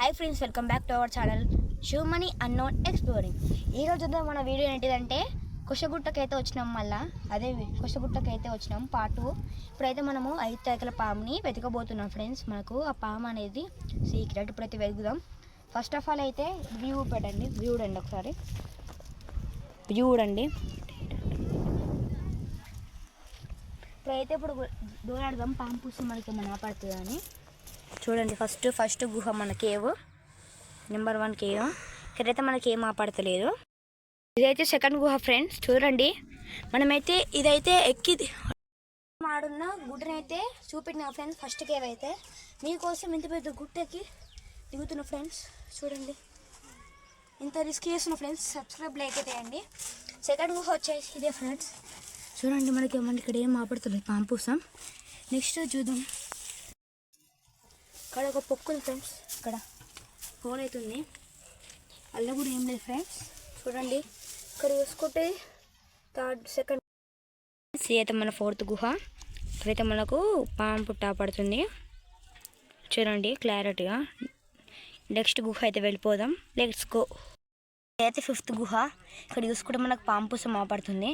Hi friends, welcome back to our channel Shivamani unknown exploring. ఈరోజు మన video ఏంటిదంటే కొషగుట్టకైతే వచ్చినాం. మళ్ళీ అదే కొషగుట్టకైతే వచ్చినాం పార్ట్ 2. ఇప్పుడైతే మనము 5 తేకల పాముని వెతకబోతున్నాం ఫ్రెండ్స్. మనకు ఆ పాము అనేది సీక్రెట్. ఇప్పుడైతే వెతుకుదాం. ఫస్ట్ ఆఫ్ ఆల్ అయితే వ్యూ పెట్టండి, వ్యూ చూడండి ఒకసారి, వ్యూ చూడండి. ఇప్పుడైతే దూరాడదాం పాము పూసి మనకి ఏమైనా పడుతుందని. చూడండి, ఫస్ట్ గుహ మన కేవ్, నెంబర్ 1 కేవ్. ఇక్కడైతే మనకి ఏం ఆపడతలేదు. ఇదైతే సెకండ్ గుహ ఫ్రెండ్స్. చూడండి, మనమైతే ఇదైతే ఎక్కి ఆడున్న గుడ్డనైతే చూపెట్టిన ఫ్రెండ్స్. ఫస్ట్ కేవ్ అయితే మీకోసం ఇంత పెద్ద గుట్టకి దిగుతున్న ఫ్రెండ్స్. చూడండి, ఇంత రిస్క్ చేస్తున్న ఫ్రెండ్స్. సబ్స్క్రైబ్ లైక్ అయితే అండి. సెకండ్ గుహ వచ్చేసి ఇదే ఫ్రెండ్స్. చూడండి, మనకి ఏమన్నా ఇక్కడ ఏం ఆపడుతుంది పాము పూసం. నెక్స్ట్ చూద్దాం. ఇక్కడ ఒక పొక్కు ఉంది ఫ్రెండ్స్, ఇక్కడ ఫోన్ అవుతుంది. అల్ల కూడా ఏం లేదు ఫ్రెండ్స్. చూడండి, ఇక్కడ చూసుకుంటే సెకండ్ అయితే మన 4th గుహ. ఇక్కడైతే మనకు పాము పుట్ట పడుతుంది. చూడండి క్లారిటీగా. నెక్స్ట్ గుహ అయితే వెళ్ళిపోదాం, లెట్స్ గో. ఇదైతే 5th గుహ. ఇక్కడ చూసుకుంటే మనకు పాము పూసం ఆపడుతుంది.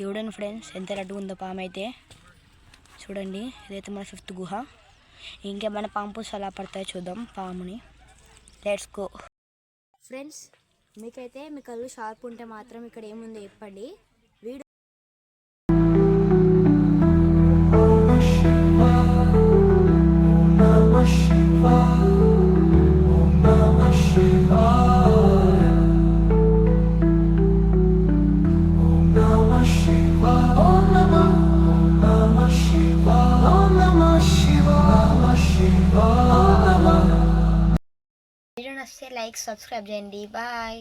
చూడండి ఫ్రెండ్స్, ఎంత లడ్డు ఉందో పాము అయితే. చూడండి, ఇదైతే మన 5th గుహ. ఇంకేమైనా పాము పూస అలా పడతాయి చూద్దాం పాముని. Let's go friends. మీకైతే మీ కళ్ళు షార్ప్ ఉంటే మాత్రం ఇక్కడ ఏముంది చెప్పండి. వీడియో నచ్చితే లైక్, సబ్స్క్రైబ్ చేయండి. బాయ్.